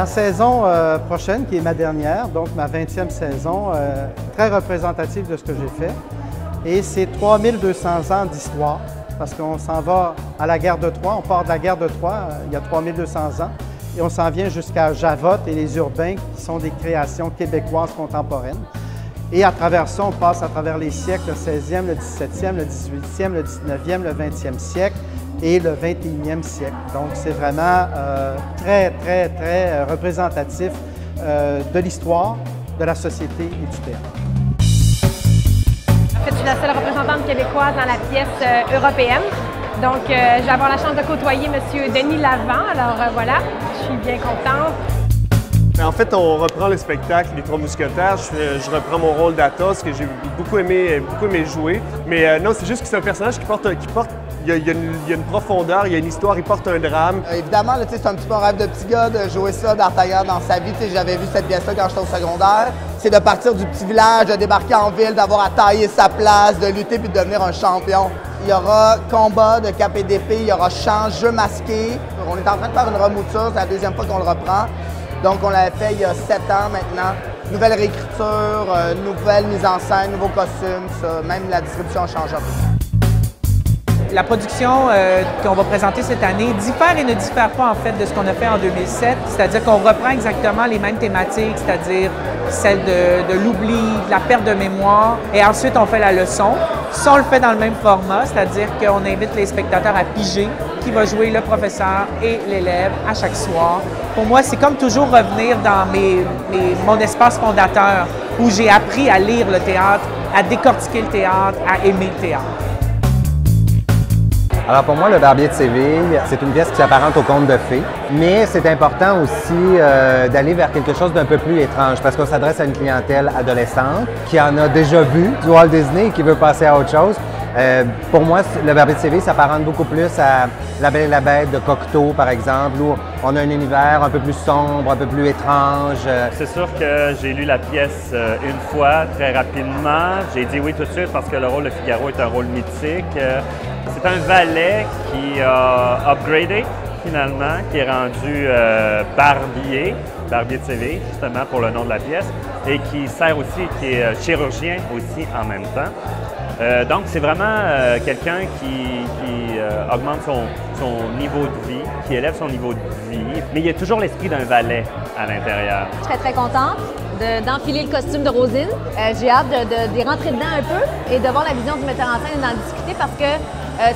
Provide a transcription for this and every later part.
La saison prochaine, qui est ma dernière, donc ma 20e saison, très représentative de ce que j'ai fait. Et c'est 3200 ans d'histoire, parce qu'on s'en va à la guerre de Troie, on part de la guerre de Troie il y a 3200 ans, et on s'en vient jusqu'à Javotte et les Urbains, qui sont des créations québécoises contemporaines. Et à travers ça, on passe à travers les siècles, le 16e, le 17e, le 18e, le 19e, le 20e siècle et le 21e siècle. Donc, c'est vraiment très représentatif de l'histoire, de la société et du théâtre. En fait, je suis la seule représentante québécoise dans la pièce européenne. Donc, je vais avoir la chance de côtoyer M. Denis Lavant. Alors, voilà, je suis bien contente. En fait, on reprend le spectacle Les Trois Mousquetaires. Je reprends mon rôle d'Athos, que j'ai beaucoup aimé jouer. Mais non, c'est juste que c'est un personnage il y a une profondeur, il y a une histoire, il porte un drame. Évidemment, c'est un petit peu un rêve de petit gars de jouer ça d'Artagnan dans sa vie. J'avais vu cette pièce-là quand j'étais au secondaire. C'est de partir du petit village, de débarquer en ville, d'avoir à tailler sa place, de lutter puis de devenir un champion. Il y aura combat de cap et d'épée, il y aura chant, jeu masqué. On est en train de faire une remouture, c'est la deuxième fois qu'on le reprend. Donc, on l'avait fait il y a 7 ans maintenant. Nouvelle réécriture, nouvelle mise en scène, nouveaux costumes, ça. Même la distribution change un peu. La production qu'on va présenter cette année diffère et ne diffère pas en fait de ce qu'on a fait en 2007, c'est-à-dire qu'on reprend exactement les mêmes thématiques, c'est-à-dire celle de l'oubli, de la perte de mémoire, et ensuite on fait la leçon. Ça, on le fait dans le même format, c'est-à-dire qu'on invite les spectateurs à piger qui va jouer le professeur et l'élève à chaque soir. Pour moi, c'est comme toujours revenir dans mon espace fondateur où j'ai appris à lire le théâtre, à décortiquer le théâtre, à aimer le théâtre. Alors pour moi, Le Barbier de Séville, c'est une pièce qui s'apparente au conte de fées, mais c'est important aussi d'aller vers quelque chose d'un peu plus étrange parce qu'on s'adresse à une clientèle adolescente qui en a déjà vu du Walt Disney et qui veut passer à autre chose. Pour moi, Le Barbier de Séville s'apparente beaucoup plus à La Belle et la Bête de Cocteau, par exemple, où on a un univers un peu plus sombre, un peu plus étrange. C'est sûr que j'ai lu la pièce une fois, très rapidement. J'ai dit oui tout de suite parce que le rôle de Figaro est un rôle mythique. C'est un valet qui a upgradé finalement, qui est rendu barbier de Séville, justement pour le nom de la pièce, et qui sert aussi, qui est chirurgien aussi en même temps. Donc c'est vraiment quelqu'un qui augmente son niveau de vie, qui élève son niveau de vie, mais il y a toujours l'esprit d'un valet à l'intérieur. Je serais très contente d'enfiler le costume de Rosine. J'ai hâte d'y rentrer dedans un peu et de voir la vision du metteur en scène et d'en discuter parce que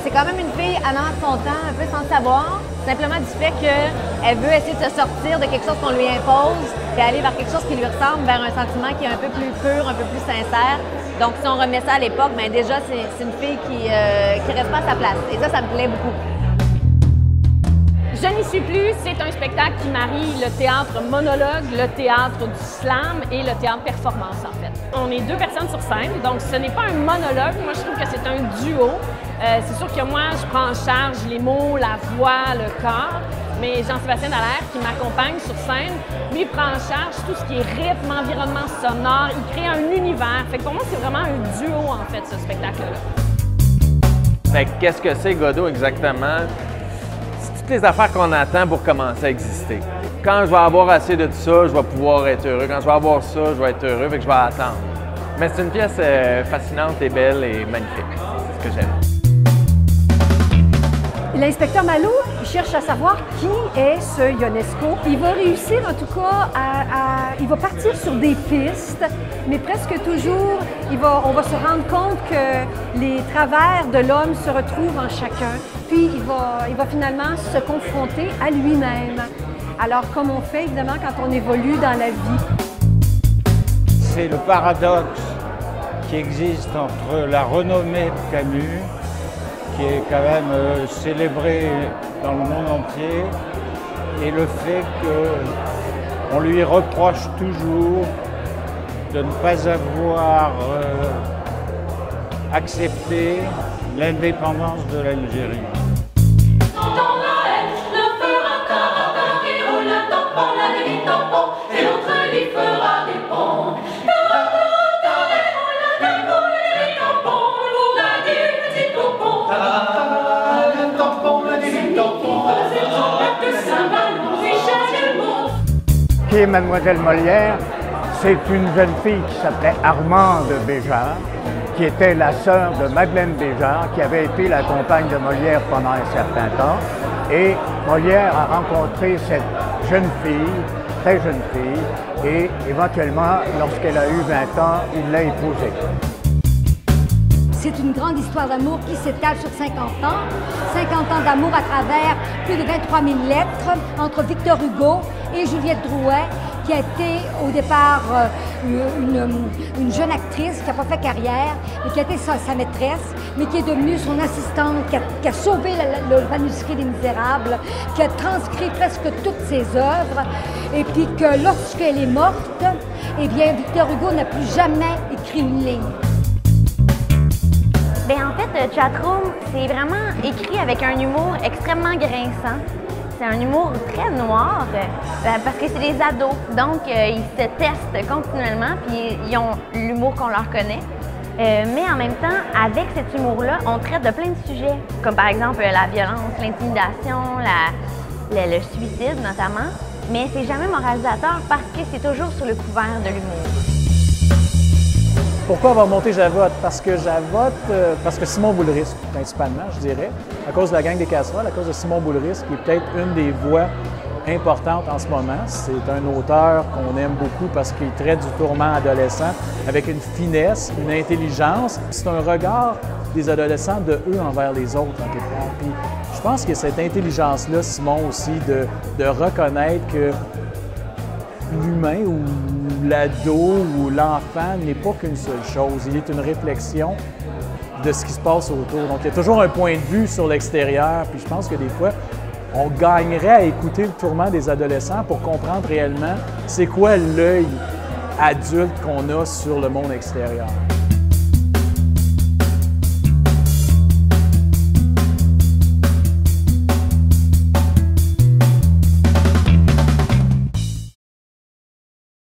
c'est quand même une fille allant de son temps, un peu sans savoir, simplement du fait qu'elle veut essayer de se sortir de quelque chose qu'on lui impose et aller vers quelque chose qui lui ressemble, vers un sentiment qui est un peu plus pur, un peu plus sincère. Donc si on remet ça à l'époque, bien déjà c'est une fille qui reste pas à sa place et ça me plaît beaucoup. Je n'y suis plus, c'est un spectacle qui marie le théâtre monologue, le théâtre du slam et le théâtre performance en fait. On est 2 personnes sur scène, donc ce n'est pas un monologue, moi je trouve que c'est un duo. C'est sûr que moi je prends en charge les mots, la voix, le corps, mais Jean-Sébastien Dallaire qui m'accompagne sur scène, lui prend en charge tout ce qui est rythme, environnement sonore, il crée un univers. Fait que pour moi c'est vraiment un duo en fait ce spectacle-là. Fait que qu'est-ce que c'est Godot exactement? Les affaires qu'on attend pour commencer à exister. Quand je vais avoir assez de tout ça, je vais pouvoir être heureux. Quand je vais avoir ça, je vais être heureux, fait que je vais attendre. Mais c'est une pièce fascinante et belle et magnifique. C'est ce que j'aime. L'inspecteur Malo cherche à savoir qui est ce Ionesco. Il va réussir en tout cas il va partir sur des pistes, mais presque toujours, on va se rendre compte que les travers de l'homme se retrouvent en chacun. Puis il va finalement se confronter à lui-même. Alors comme on fait évidemment quand on évolue dans la vie. C'est le paradoxe qui existe entre la renommée de Camus, qui est quand même célébré dans le monde entier, et le fait qu'on lui reproche toujours de ne pas avoir accepté l'indépendance de l'Algérie. Qui est Mademoiselle Molière? C'est une jeune fille qui s'appelait Armande Béjart, qui était la sœur de Madeleine Béjart, qui avait été la compagne de Molière pendant un certain temps. Et Molière a rencontré cette jeune fille, très jeune fille, et éventuellement, lorsqu'elle a eu 20 ans, il l'a épousée. C'est une grande histoire d'amour qui s'étale sur 50 ans. 50 ans d'amour à travers plus de 23 000 lettres entre Victor Hugo et Juliette Drouet, qui a été au départ une jeune actrice qui n'a pas fait carrière, mais qui a été sa maîtresse, mais qui est devenue son assistante, qui a sauvé le manuscrit des Misérables, qui a transcrit presque toutes ses œuvres, et puis que lorsqu'elle est morte, eh bien, Victor Hugo n'a plus jamais écrit une ligne. Bien, en fait, Chatroom, c'est vraiment écrit avec un humour extrêmement grinçant. C'est un humour très noir, parce que c'est des ados. Donc, ils se testent continuellement, puis ils ont l'humour qu'on leur connaît. Mais en même temps, avec cet humour-là, on traite de plein de sujets, comme par exemple la violence, l'intimidation, le suicide notamment. Mais c'est jamais moralisateur parce que c'est toujours sur le couvert de l'humour. Pourquoi avoir monté Javotte? Parce que Simon Boulris, principalement, je dirais, à cause de la gang des casseroles, à cause de Simon Boulris, qui est peut-être une des voix importantes en ce moment. C'est un auteur qu'on aime beaucoup parce qu'il traite du tourment adolescent avec une finesse, une intelligence. C'est un regard des adolescents de eux envers les autres, en quelque part. Puis je pense que cette intelligence-là, Simon aussi, de reconnaître que l'humain ou l'ado ou l'enfant n'est pas qu'une seule chose. Il est une réflexion de ce qui se passe autour. Donc, il y a toujours un point de vue sur l'extérieur. Puis je pense que des fois, on gagnerait à écouter le tourment des adolescents pour comprendre réellement c'est quoi l'œil adulte qu'on a sur le monde extérieur.